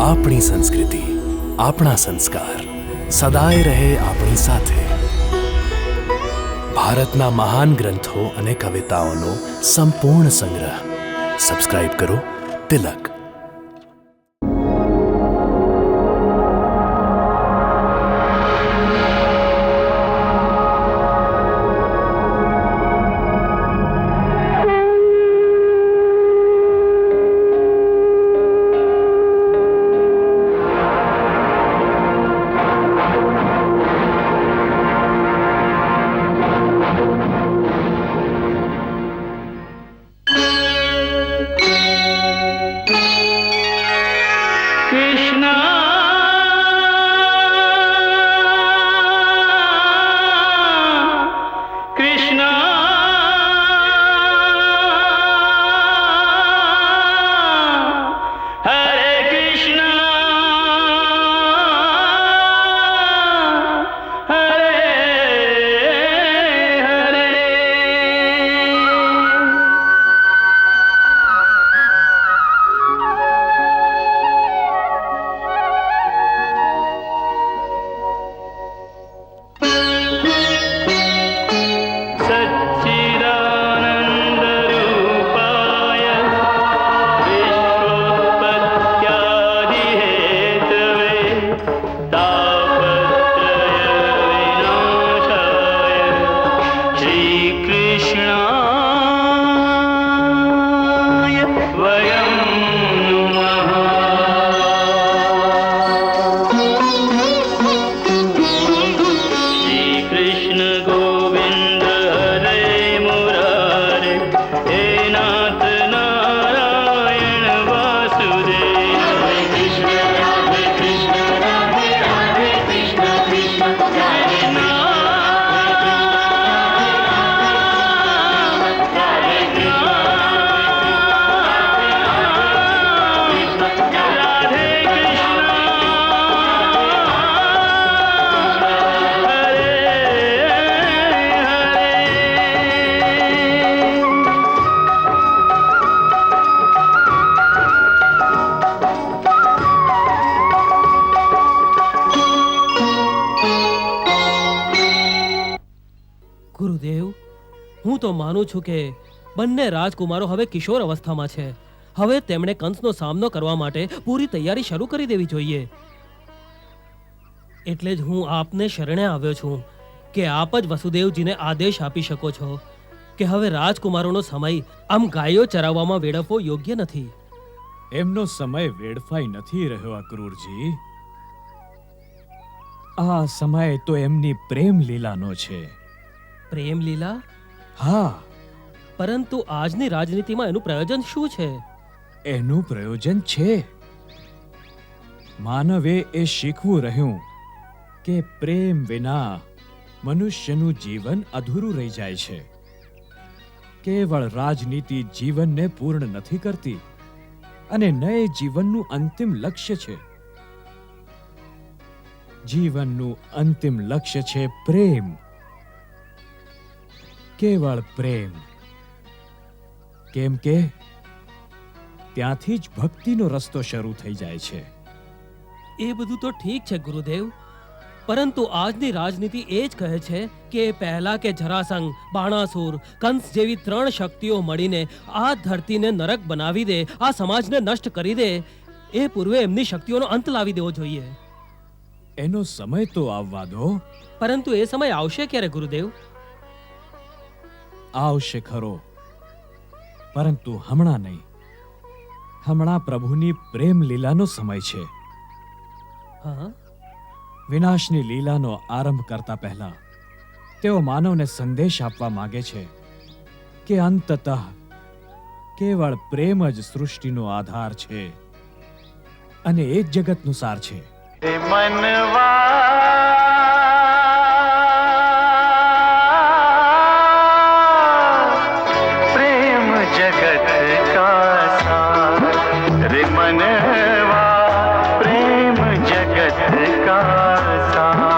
આપણી સંસ્કૃતિ, આપણા સંસ્કાર સદાય રહે આપણી સાથે. ભારતના મહાન ગ્રંથો અને કવિતાઓનો સંપૂર્ણ સંગ્રહ. સબસ્ક્રાઇબ કરો તિલક. ગુરુદેવ, હું તો માનું છું કે બંને રાજકુમારો હવે કિશોર અવસ્થામાં છે. હવે તેમણે કંસનો સામનો કરવા માટે પૂરી તૈયારી શરૂ કરી દેવી જોઈએ. એટલે જ હું આપને શરણે આવ્યો છું કે આપ જ વસુદેવજીને આદેશ આપી શકો છો કે હવે રાજકુમારોનો સમય આમ ગાયો ચરાવવામાં વેડફવો યોગ્ય નથી. એમનો સમય વેડફાઈ નથી રહ્યો અક્રૂરજી. આ સમય તો એમની પ્રેમ લીલાનો છે. પ્રેમ લીલા? હા. પરંતુ આજની રાજનીતિમાં એનું પ્રયોજન શું છે? એનું પ્રયોજન છે માનવે એ શીખવું રહ્યું કે પ્રેમ વિના મનુષ્યનું જીવન અધૂરું રહી જાય છે. કેવળ રાજનીતિ જીવનને પૂર્ણ નથી કરતી અને ન એ જીવનનું અંતિમ લક્ષ્ય છે. જીવનનું અંતિમ લક્ષ્ય છે પ્રેમ. કેવળ પ્રેમ. કેમ કે ત્યાંથી જ ભક્તિનો રસ્તો શરૂ થઈ જાય છે. એ બધું તો ઠીક છે ગુરુદેવ, પરંતુ આજની રાજનીતિ એ જ કહે છે કે પહેલા કે જરાસંઘ, બાણાસુર, કંસ જેવી 3 શક્તિઓ મળીને આ ધરતીને નરક બનાવી દે, આ સમાજને નષ્ટ કરી દે, એ પૂર્વે એમની શક્તિઓનો અંત લાવી દેવો જોઈએ. એનો સમય તો આવવા દો. પરંતુ એ સમય આવશે ક્યારે ગુરુદેવ? આવશે ખરો, પરંતુ હમણાં નહીં. હમણાં પ્રભુની પ્રેમ લીલાનો સમય છે. હા? વિનાશની લીલાનો આરંભ કરતા પહેલા તેઓ માનવને સંદેશ આપવા માંગે છે કે અંતતઃ કેવળ પ્રેમ જ સૃષ્ટિનો આધાર છે અને એ જ જગતનું સાર છે. प्रेम जगत का सार रे मनवा, प्रेम जगत का सार.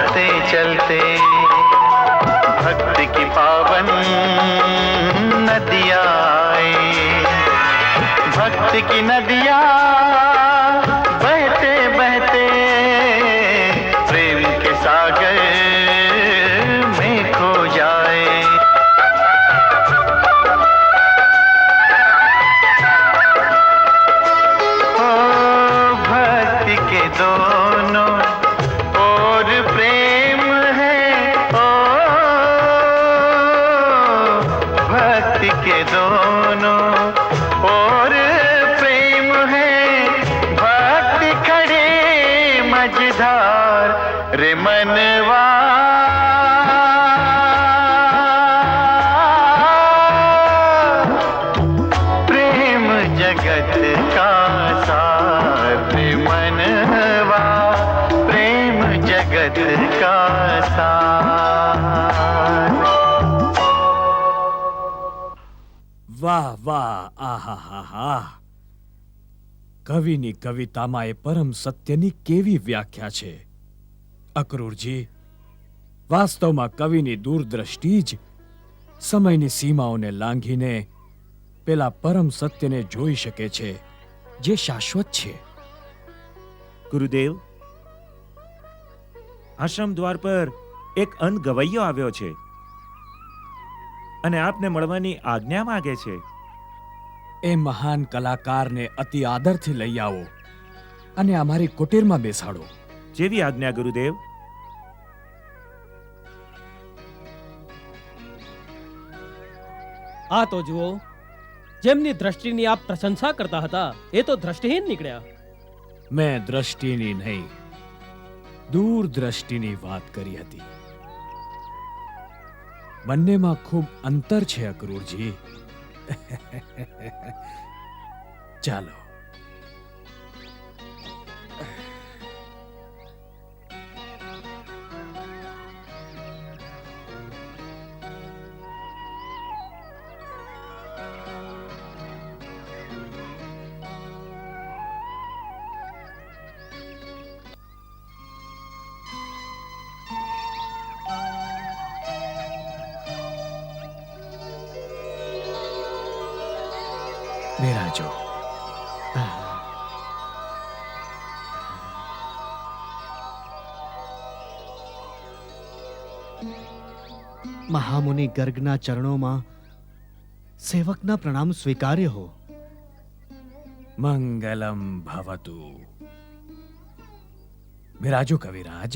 चलते चलते भक्ति की पावन नदियाँ आई, भक्ति की नदियाँ बहते बहते प्रेम के सागर में खो जाए। ओ भक्ति के दोनों और प्रेम है, ओ भक्ति के दोनों और प्रेम है, भक्ति खड़े मझधार रे मनवा। प्रेम जगत का सार रे मनवा, प्रेम जगत का सार। વાહ વાહ, આહા હા હા, કવિની કવિતામાં એ પરમ સત્યની કેવી વ્યાખ્યા છે. અક્રૂરજી, વાસ્તવમાં કવિની દૂરદ્રષ્ટિ જ સમયની સીમાઓને લાંઘીને પેલા પરમ સત્યને જોઈ શકે છે જે શાશ્વત છે. ગુરુદેવ, આશ્રમ દ્વાર પર એક અંધ ગવૈયો આવ્યો છે અને આપને મળવાની આજ્ઞા માંગે છે. એ મહાન કલાકારને અતિ આદરથી લઈ આવો અને અમારી કુટીરમાં બેસાડો. જેવી આજ્ઞા ગુરુદેવ. આ તો જુઓ, જેમની દ્રષ્ટિની આપ પ્રશંસા કરતા હતા એ તો દ્રષ્ટિહીન નીકળ્યા. મેં દ્રષ્ટિની નહીં, દૂરદ્રષ્ટિની વાત કરી હતી. બંનેમાં ખૂબ અંતર છે અક્રૂરજી. ચાલો. બેરાજો. મહામુનિ ગર્ગના ચરણોમાં સેવકના પ્રણામ સ્વીકાર્ય હો. મંગલમ ભવતુ. બેરાજો કવિરાજ.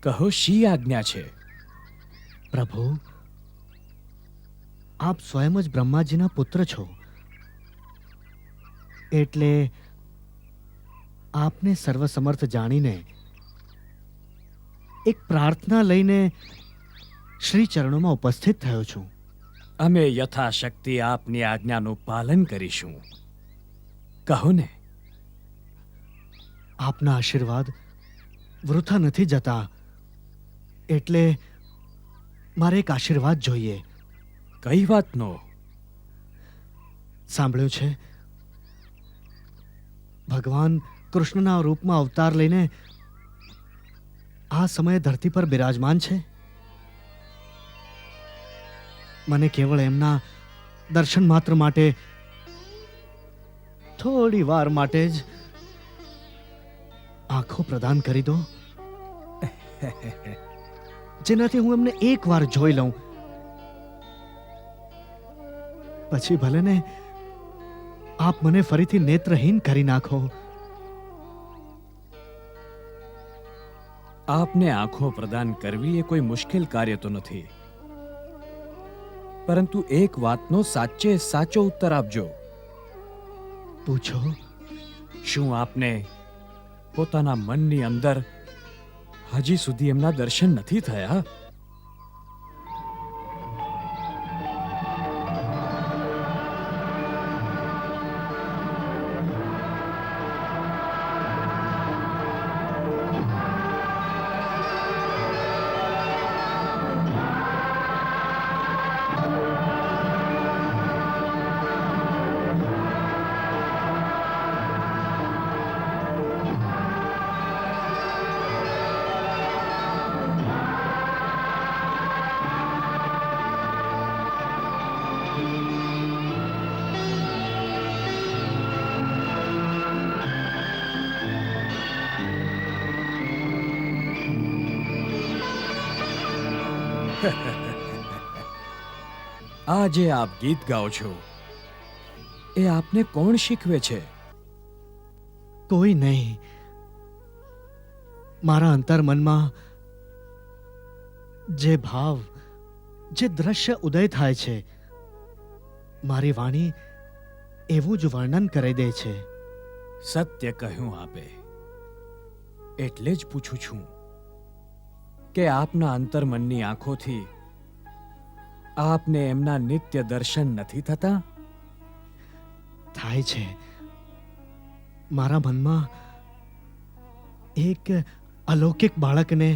કહો, શી આજ્ઞા છે? પ્રભુ, આપ સ્વયં જ બ્રહ્માજીના પુત્ર છો, એટલે આપને સર્વસમર્થ જાણીને એક પ્રાર્થના લઈને શ્રી ચરણોમાં ઉપસ્થિત થયો છું. અમે યથાશક્તિ આપની આજ્ઞાનું પાલન કરીશું. કહો ને. આપના આશીર્વાદ વૃથા નથી જતા, એટલે મારે એક આશીર્વાદ જોઈએ. કઈ વાતનો? સાંભળ્યું છે ભગવાન કૃષ્ણના રૂપમાં અવતાર લઈને આ સમયે ધરતી પર બિરાજમાન છે. મને કેવળ એમના દર્શન માત્ર માટે થોડી વાર માટે જ આંખો પ્રદાન કરી દો, જેનાથી હું એમને એક વાર જોઈ લઉં. પછી ભલે ને આપ મને ફરીથી નેત્રહીન કરી નાખો. આપને આંખો પ્રદાન કરવી એ કોઈ મુશ્કેલ કાર્ય તો નથી, પરંતુ એક વાતનો સાચે સાચો ઉત્તર આપજો. પૂછો. શું આપને પોતાના મનની અંદર હજી સુધી એમના દર્શન નથી થયા? આજે આપ ગીત ગાઓ છો એ આપને કોણ શીખવે છે? કોઈ નહીં. મારા અંતર્મનમાં જે ભાવ, જે દ્રશ્ય ઉદય થાય છે, મારી વાણી એવું જ વર્ણન કરી દે છે. સત્ય કહ્યું આપે. એટલે જ પૂછું છું કે આપના અંતર્મનની આંખોથી આપને એમના નિત્ય દર્શન નથી થતા? થાય છે. મારા મનમાં એક અલૌકિક બાળકને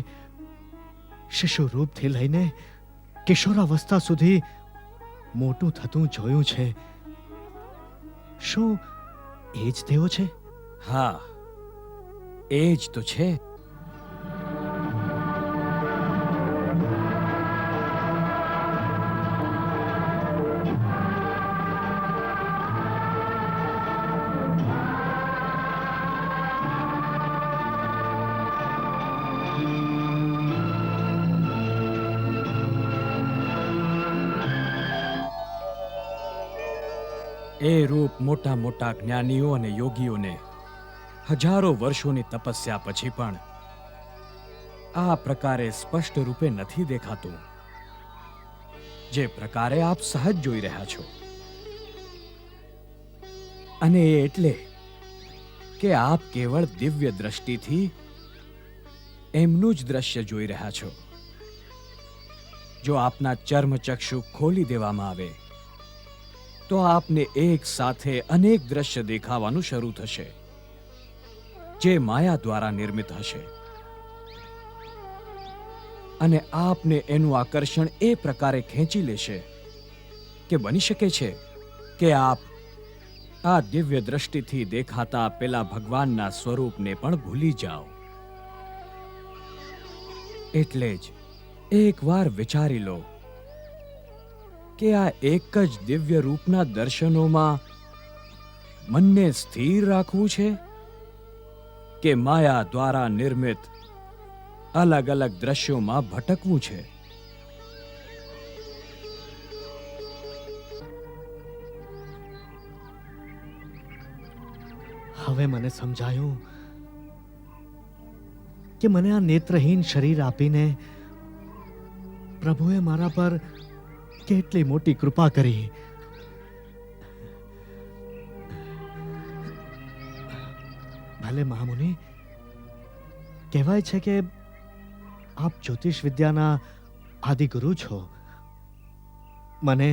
શિશુ રૂપથી લઈને કિશોરાવસ્થા સુધી મોટું થતું જોયું છે. શું એ જ તેઓ છે? હા, એ જ તો છે. એ રૂપ મોટા મોટા જ્ઞાનીઓ અને યોગીઓને હજારો વર્ષોની તપસ્યા પછી પણ આ પ્રકારે સ્પષ્ટ રૂપે નથી દેખાતું, જે પ્રકારે આપ સહજ જોઈ રહ્યા છો. અને એ એટલે કે આપ કેવળ દિવ્ય દ્રષ્ટિથી એમનું જ દ્રશ્ય જોઈ રહ્યા છો. જો આપના ચર્મચક્ષુ ખોલી દેવામાં આવે તો આપને એક સાથે અનેક દ્રશ્ય દેખાવાનું શરૂ થશે, જે માયા દ્વારા નિર્મિત હશે. અને આપને એનું આકર્ષણ એ પ્રકારે ખેંચી લેશે કે બની શકે છે કે આપ આ દિવ્ય દ્રષ્ટિથી દેખાતા પેલા ભગવાનના સ્વરૂપને પણ ભૂલી જાઓ. એટલે જ એકવાર વિચારી લો કે આ એક જ દિવ્ય રૂપના દર્શનોમાં મનને સ્થિર રાખવું છે કે માયા દ્વારા નિર્મિત અલગ અલગ દ્રશ્યોમાં ભટકવું છે. હવે મને સમજાયું કે મને આ નેત્રહીન શરીર આપીને પ્રભુએ મારા પર કેટલી મોટી કૃપા કરી. ભલે મહામુનિ, કહેવાય છે કે આપ જ્યોતિષ વિદ્યાના આદિગુરુ છો. મને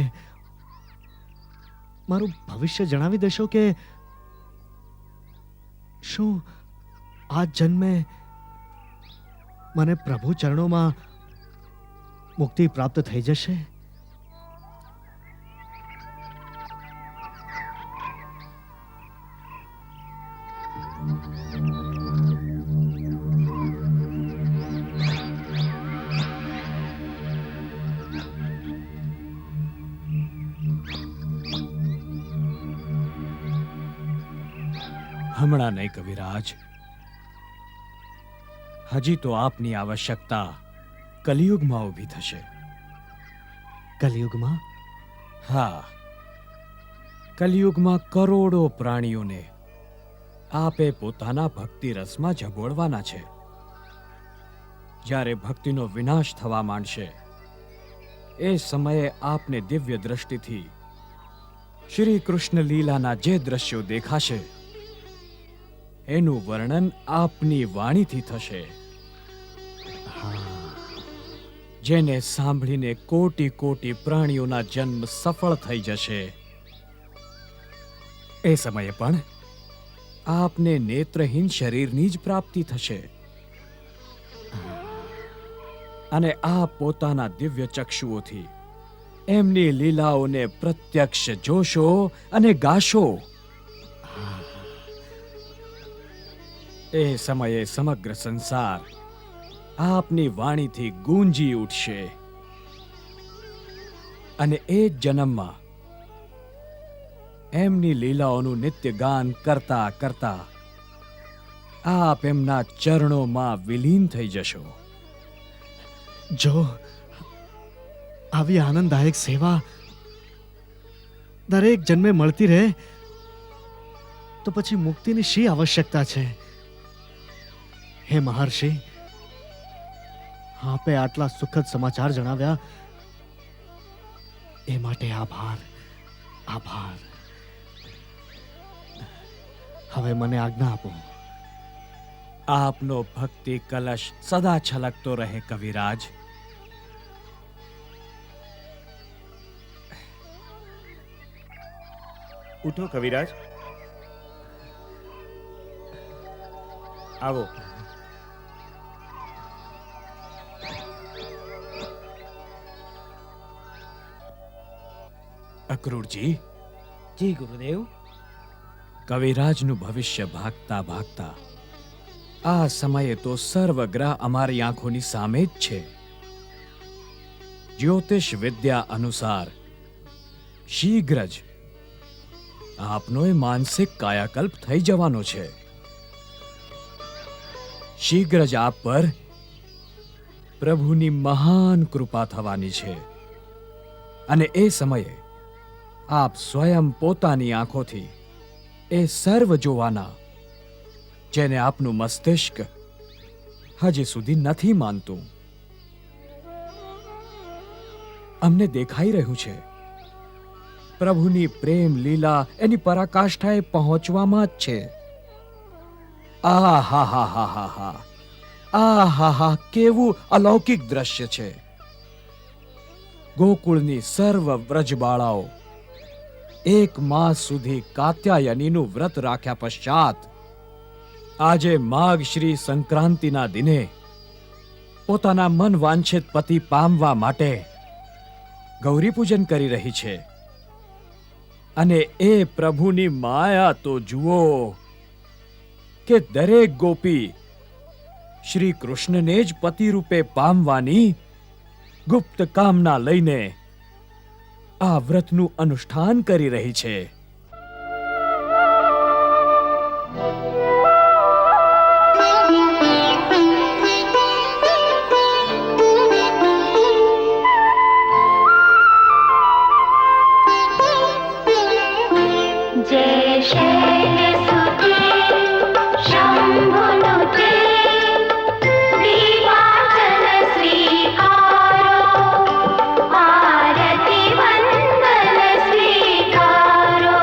મારું ભવિષ્ય જણાવી દેશો કે શું આ જન્મે મને પ્રભુ ચરણોમાં મુક્તિ પ્રાપ્ત થઈ જશે? હમણાં નહીં કવિરાજ. હજી તો આપની આવશ્યકતા કલિયુગમાં ઊભી થશે. કલયુગમાં? હા, કલિયુગમાં કરોડો પ્રાણીઓને આપે પોતાના ભક્તિ રસમાં ઝબોળવાના છે. જ્યારે ભક્તિનો વિનાશ થવા માંડશે એ સમયે આપને દિવ્ય દ્રષ્ટિથી શ્રી કૃષ્ણ લીલાના જે દ્રશ્યો દેખાશે એનું વર્ણન આપની વાણીથી થશે, જેને સાંભળીને કોટી કોટી પ્રાણીઓના જન્મ સફળ થઈ જશે. એ સમયે પણ આપને નેત્રહીન શરીરની જ પ્રાપ્તિ થશે અને આપ પોતાના દિવ્ય ચક્ષુઓથી એમની લીલાઓને પ્રત્યક્ષ જોશો અને ગાશો. એ સમયે સમગ્ર સંસાર આપની વાણીથી ગૂંજી ઉઠશે અને એ જ જન્મમાં એમની લીલાઓનું નિત્ય ગાન કરતા કરતા આપ એમના ચરણોમાં વિલીન થઈ જશો. આવી આનંદદાયક સેવા દરેક જન્મે મળતી રહે તો પછી મુક્તિની શી આવશ્યકતા છે? હે મહર્ષિ, આપે આટલા સુખદ સમાચાર જણાવ્યા એ માટે આભાર. આભાર. હવે મને આજ્ઞા આપો. આપનો ભક્તિ કલશ સદા છલકતો રહે કવિરાજ. ઉઠો કવિરાજ, આવો. અક્રૂરજી, જી ગુરુદેવ. કવિરાજનું ભવિષ્ય ભાગતા ભાગતા આ સમયે તો સર્વગ્રહ અમારી આંખોની સામે જ છે. જ્યોતિષ વિદ્યા અનુસાર શીઘ્ર જ આપનો એ માનસિક કાયાકલ્પ થઈ જવાનો છે. શીઘ્ર જ આપ પર પ્રભુની મહાન કૃપા થવાની છે અને એ સમયે આપ સ્વયં પોતાની આંખોથી એ સર્વ જોવાના જેને આપનું મસ્તિષ્ક હજી સુધી નથી માનતું. અમને દેખાઈ રહ્યું છે પ્રભુની પ્રેમ લીલા એની પરાકાષ્ઠાએ પહોંચવામાં જ છે. આહા, કેવું અલૌકિક દ્રશ્ય છે. ગોકુળની સર્વ વ્રજબાળાઓ એક માસ સુધી કાત્યાયનીનું વ્રત રાખ્યા પશ્ચાત આજે માગશ્રી સંક્રાંતિના દિને પોતાના મન વાંછિત પતિ પામવા માટે ગૌરી પૂજન કરી રહી છે. અને એ પ્રભુની માયા તો જુઓ કે દરેક ગોપી શ્રી કૃષ્ણને જ પતિ રૂપે પામવાની ગુપ્ત કામના લઈને આ વ્રતનું અનુષ્ઠાન કરી રહી છે. जय शैलसुते शम्भुनुते दीवाचल स्वीकारो आरति वन्दन स्वीकारो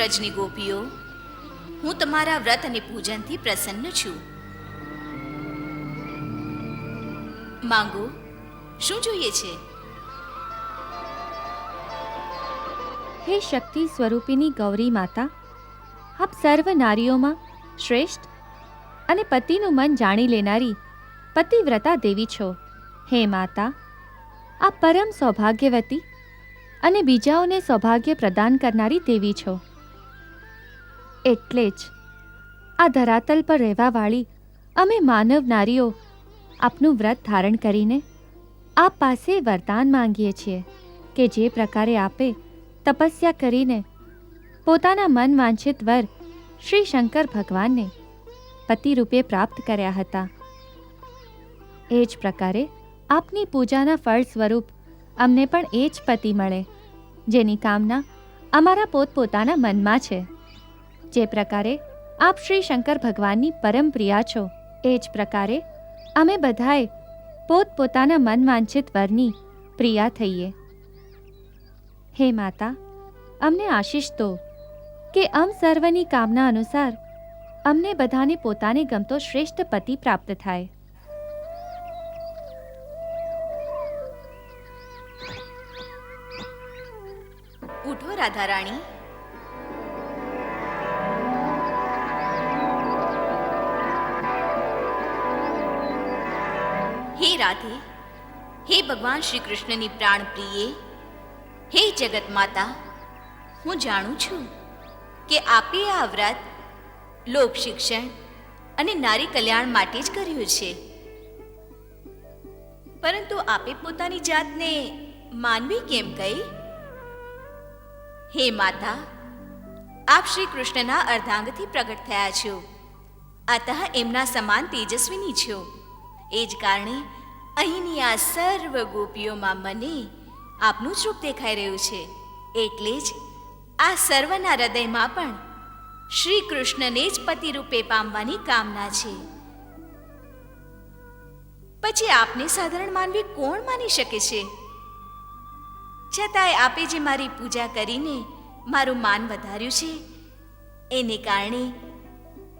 વ્રજની ગોપીઓ, હું તમારા વ્રત અને પૂજનથી પ્રસન્ન છું. માંગો, શું જોઈએ છે? હે શક્તિ સ્વરૂપિની ગૌરી માતા, આપ સર્વ નારીઓમાં શ્રેષ્ઠ અને પતિનું મન જાણી લેનારી પતિવ્રતા દેવી છો. હે માતા, આપ પરમ સૌભાગ્યવતી અને બીજાઓને સૌભાગ્ય પ્રદાન કરનારી દેવી છો. એટલે જ આ ધરાતલ પર રહેવાવાળી અમે માનવ નારીઓ આપનું વ્રત ધારણ કરીને આપ પાસે વરદાન માંગીએ છીએ કે જે પ્રકારે આપે તપસ્યા કરીને પોતાના મન વાંછિત વર શ્રી શંકર ભગવાનને પતિ રૂપે પ્રાપ્ત કર્યા હતા, એ જ પ્રકારે આપની પૂજાના ફળ સ્વરૂપ અમને પણ એ જ પતિ મળે જેની કામના અમારા પોતપોતાના મનમાં છે. જે પ્રકારે આપ શ્રી શંકર ભગવાનની પરમ પ્રિયા છો, એ જ પ્રકારે અમે બધાએ પોતપોતાના મન વાંછિત વરની પ્રિયા થઈએ. હે માતા, અમને આશીષ દો કે સર્વની કામના અનુસાર અમને બધાને પોતાને ગમતો શ્રેષ્ઠ પતિ પ્રાપ્ત થાય. ઉઠો રાધારાણી. હે રાધે, હે ભગવાન શ્રી કૃષ્ણની પ્રાણ પ્રિયે, હે જગત માતા, હું જાણું છું કે આપે આ વ્રત લોક શિક્ષણ અને નારી કલ્યાણ માટે જ કર્યું છે, પરંતુ આપે પોતાની જાતને માનવી કેમ કહી? હે માતા, આપ શ્રી કૃષ્ણના અર્ધાંગથી પ્રગટ થયા છો, અતઃ એમના સમાન તેજસ્વીની છો. એ જ કારણે અહીંની આ સર્વ ગોપીઓમાં મને આપનું જ રૂપ દેખાઈ રહ્યું છે. એટલે જ આ સર્વના હૃદયમાં પણ શ્રી કૃષ્ણને જ પતિ રૂપે પામવાની કામના છે. પછી આપને સાધારણ માનવી કોણ માની શકે છે? છતાંય આપે જે મારી પૂજા કરીને મારું માન વધાર્યું છે, એને કારણે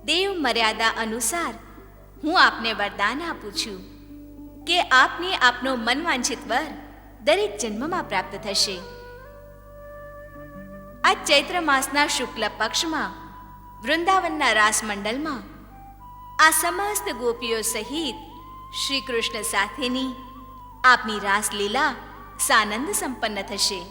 દેવ મર્યાદા અનુસાર હું આપને વરદાન આપું છું કે આપને આપનો મનવાંછિત વર દરેક જન્મમાં પ્રાપ્ત થશે. આ ચૈત્ર માસના શુક્લ પક્ષમાં વૃંદાવનના રાસ મંડલમાં આ સમસ્ત ગોપીઓ સહિત શ્રી કૃષ્ણ સાથેની આપની રાસલીલા સાનંદ સંપન્ન થશે.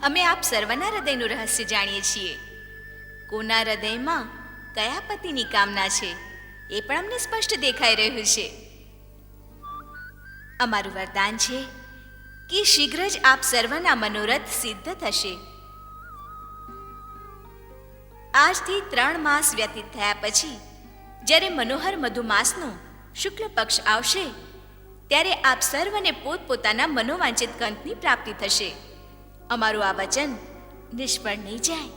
અમે આપ સર્વના હૃદયનું રહસ્ય જાણીએ છીએ. કોના હૃદયમાં કયા પતિની કામના છે એ પણ અમને સ્પષ્ટ દેખાઈ રહ્યું છે. અમારું વરદાન છે કે શીઘ્ર જ આપ સર્વના મનોરથ સિદ્ધ થશે. આજથી 3 માસ વ્યતીત થયા પછી જ્યારે મનોહર મધુમાસનો શુક્લ પક્ષ આવશે, ત્યારે આપ સર્વને પોતપોતાના મનોવાંછિત કંઠની પ્રાપ્તિ થશે. અમારું આ વચન નિષ્ફળ નહીં જાય.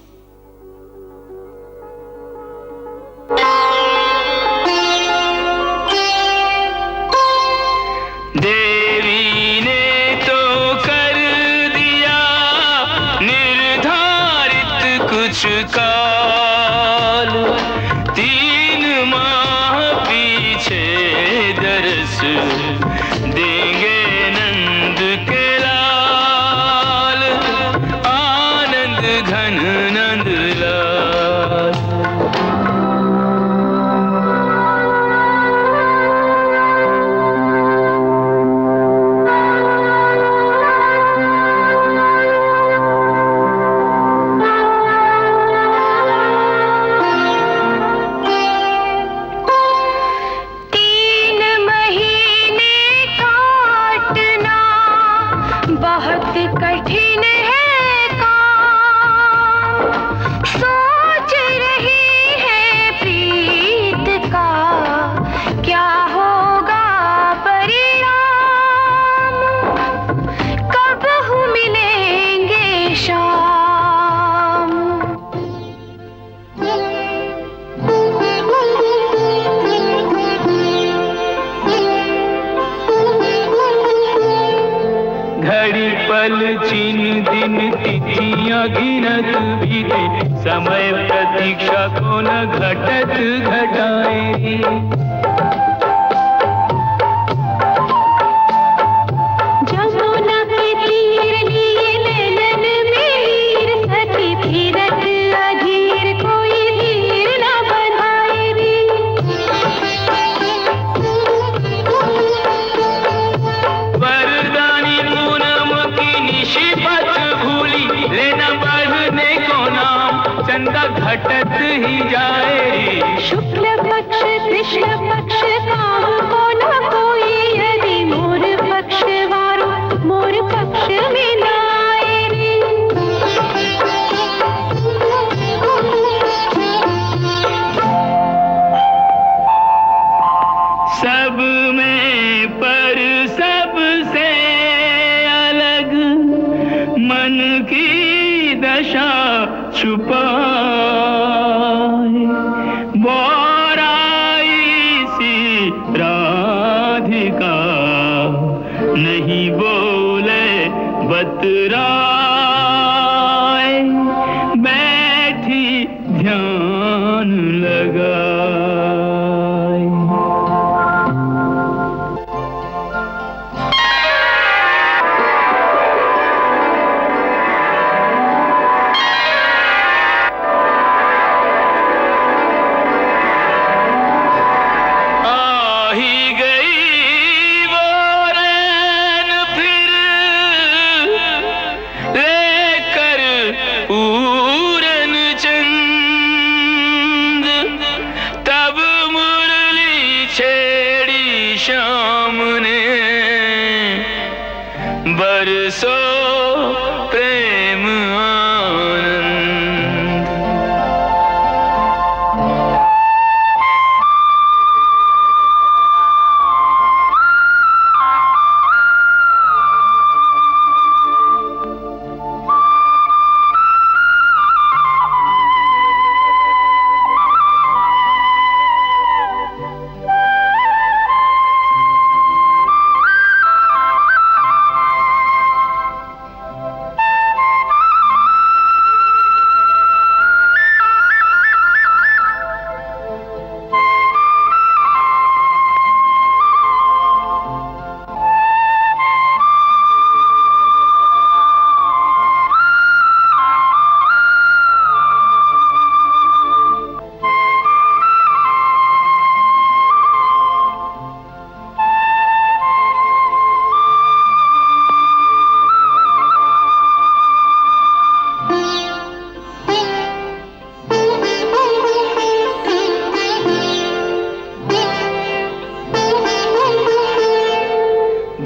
देवी ने तो कर दिया निर्धारित कुछ काल, 3 माह पीछे दरस देंगे नंद के लाल, आनंद घन नंद लाल. बहुत कठिन है काम, सोच पल चिन दिन तिथियां गिनत बीते, समय प्रतीक्षा को न घटत घटाए। जमुना के तीर लिए नैनन मीर, सती फिरत अधीर कोई धीर न बंधाए रे। वरदानी पूनम की निशिपत भूली, लेना बढ़ने को नाम चंदा घटत ही जाए। शुक्ल पक्ष कृष्ण पक्ष काम को न कोई, यदि मोर पक्ष वारो मोर पक्ष में न आए रे। सब में पर सबसे अलग मन की दशा छुपाए। बोराई सी राधिका नहीं बोले बतराए, बैठी ध्यान लगाए। शाम ने बरसो प्रेम आनंद।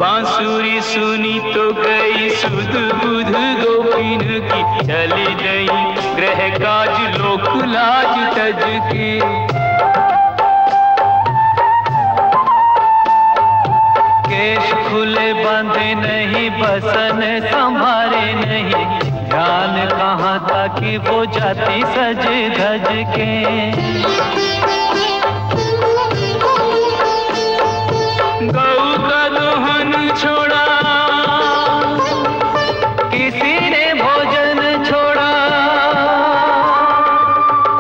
बांसुरी सुनी तो गई सुध बुध गोपिन की, चली गई ग्रह काज लोक लाज तज के। केश खुले बांधे नहीं, बसन संभारे नहीं, ध्यान कहाँ था कि वो जाती सज धज के। गौ का दोहन छोड़ा, किसी ने भोजन छोड़ा,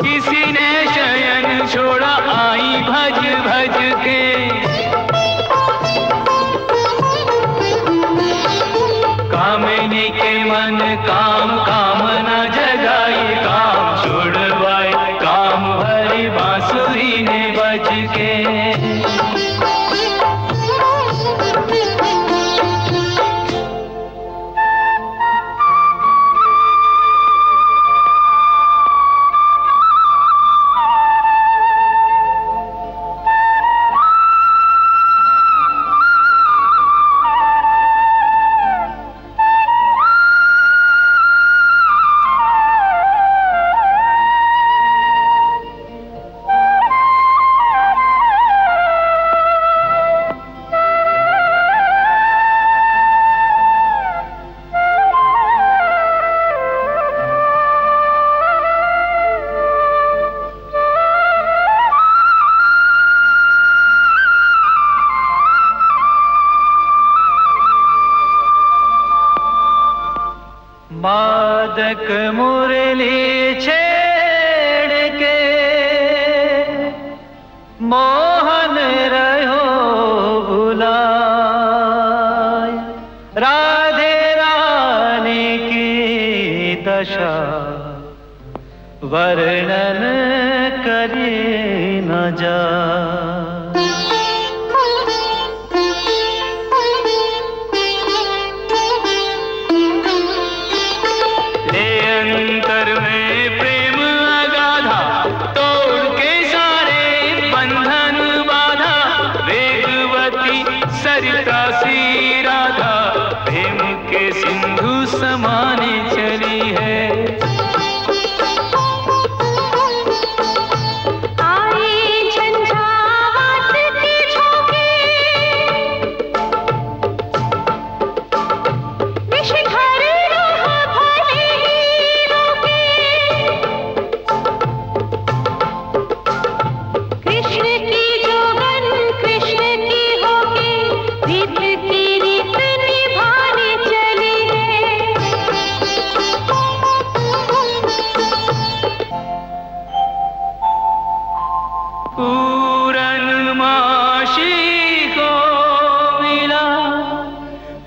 किसी ने शयन छोड़ा, आई भज भज के। कामिनी के मन काम कामना जगाई, काम छुड़वाए काम भरी बांसुरी ने बज के। मादक मुरली छेड़ के मोहन रहो भुलाय, राधे रानी की दशा वर्णन करे न जा। सरिता सी राधा प्रेम के सिंधु समाने चली है।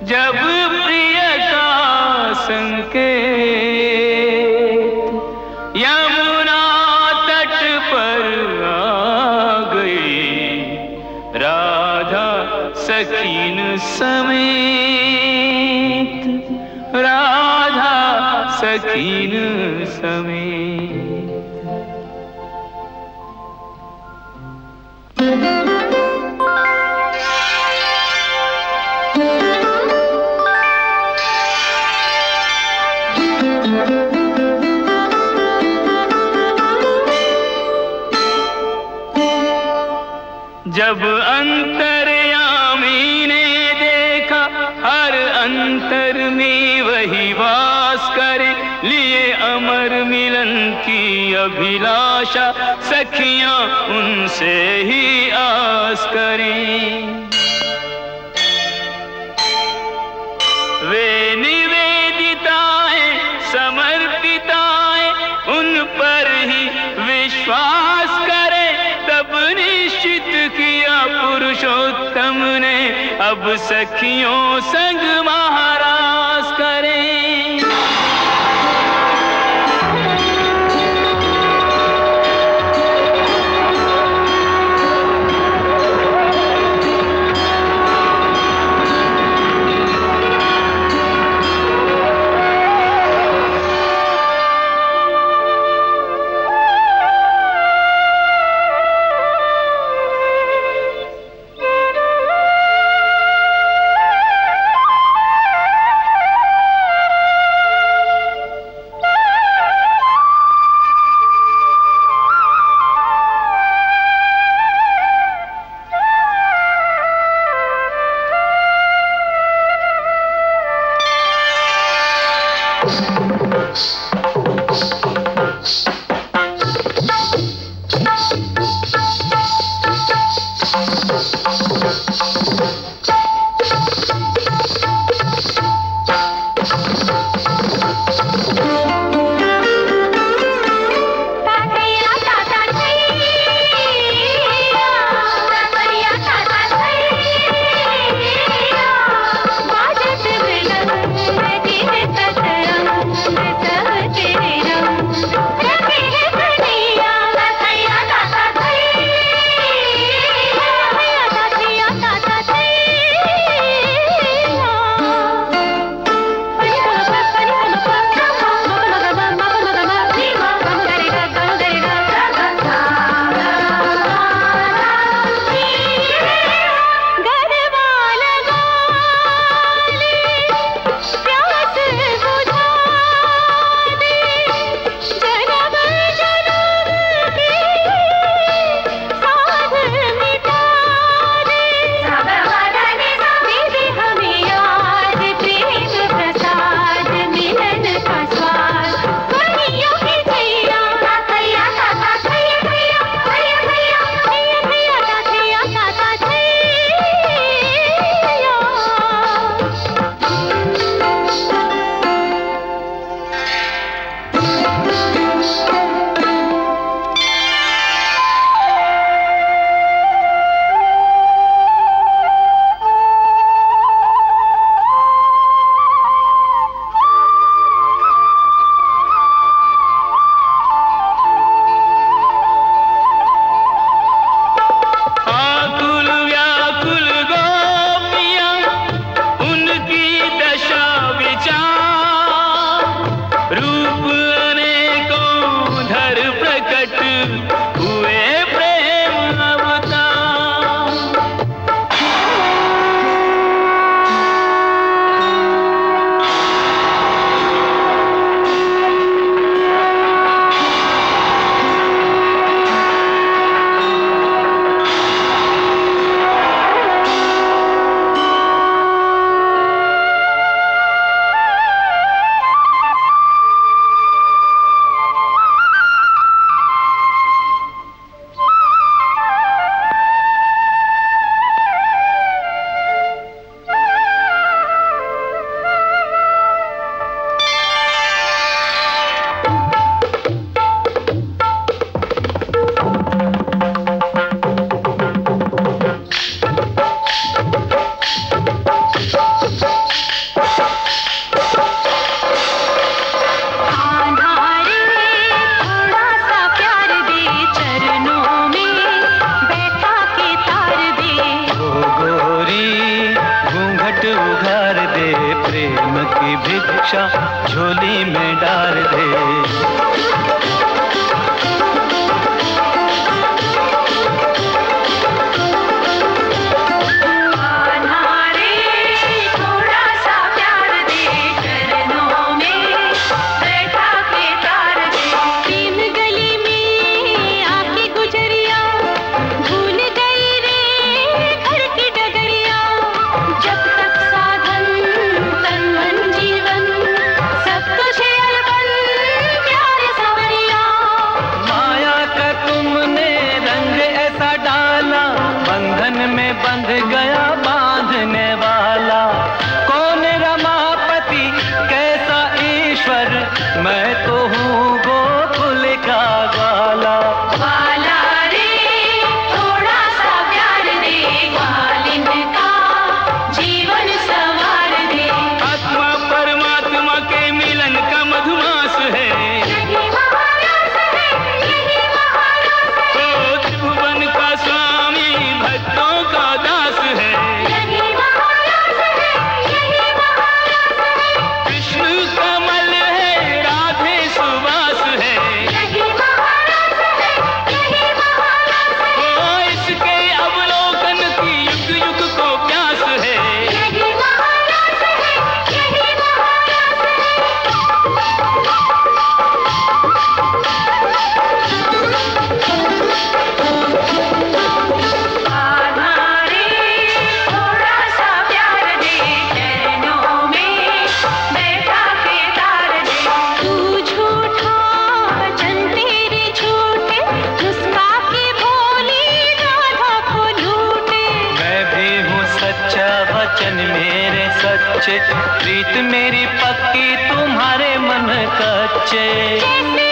जब प्रिय का संकेत यमुना तट पर आ गई, राधा सखीन समेत, राधा सखीन समेत। जब अंतर्यामी ने देखा हर अंतर में वही वास करे, लिए अमर मिलन की अभिलाषा, सखियां उनसे ही आस करें। वे निवेदिताएं समर्पिताएं उन पर ही विश्वास करे, तब निश्चित किया पुरुषोत्तम ने अब सखियों संग महाराज करें। बाजत विलंब जिन तक रंग सहज भिक्षा झोली में डाल दे। बंध गया बांधने वाला कौन रमापति कैसा ईश्वर, मैं तो हूँ गोकुल का ग्वाला। ग्वाला रे थोड़ा सा प्यार दे, ग्वालिन का जीवन संवार दे। आत्मा परमात्मा के मिलन का मधुमास है, यही महाराज है, यही महाराज है। ओ त्रिभुवन का स्वामी भक्तों का दास है, यही महाराज है, यही महाराज है। कृष्ण कमल है राधे सुवास है, यही महाराज है, यही महाराज है। ओ इसके अवलोकन की युग युग को प्यास है। यही महाराज है, यही महाराज है। आना रे थोड़ा सा प्यार दे, चरणों में बैठा के तार दे। तू झूठा वचन तेरे झूठे, मुस्का के भोली राधा को लूटे। मैं भी हूँ सच्चा वचन मेरे सच्चे, प्रीत मेरी पक्की तुम्हारे मन कच्चे। जैसे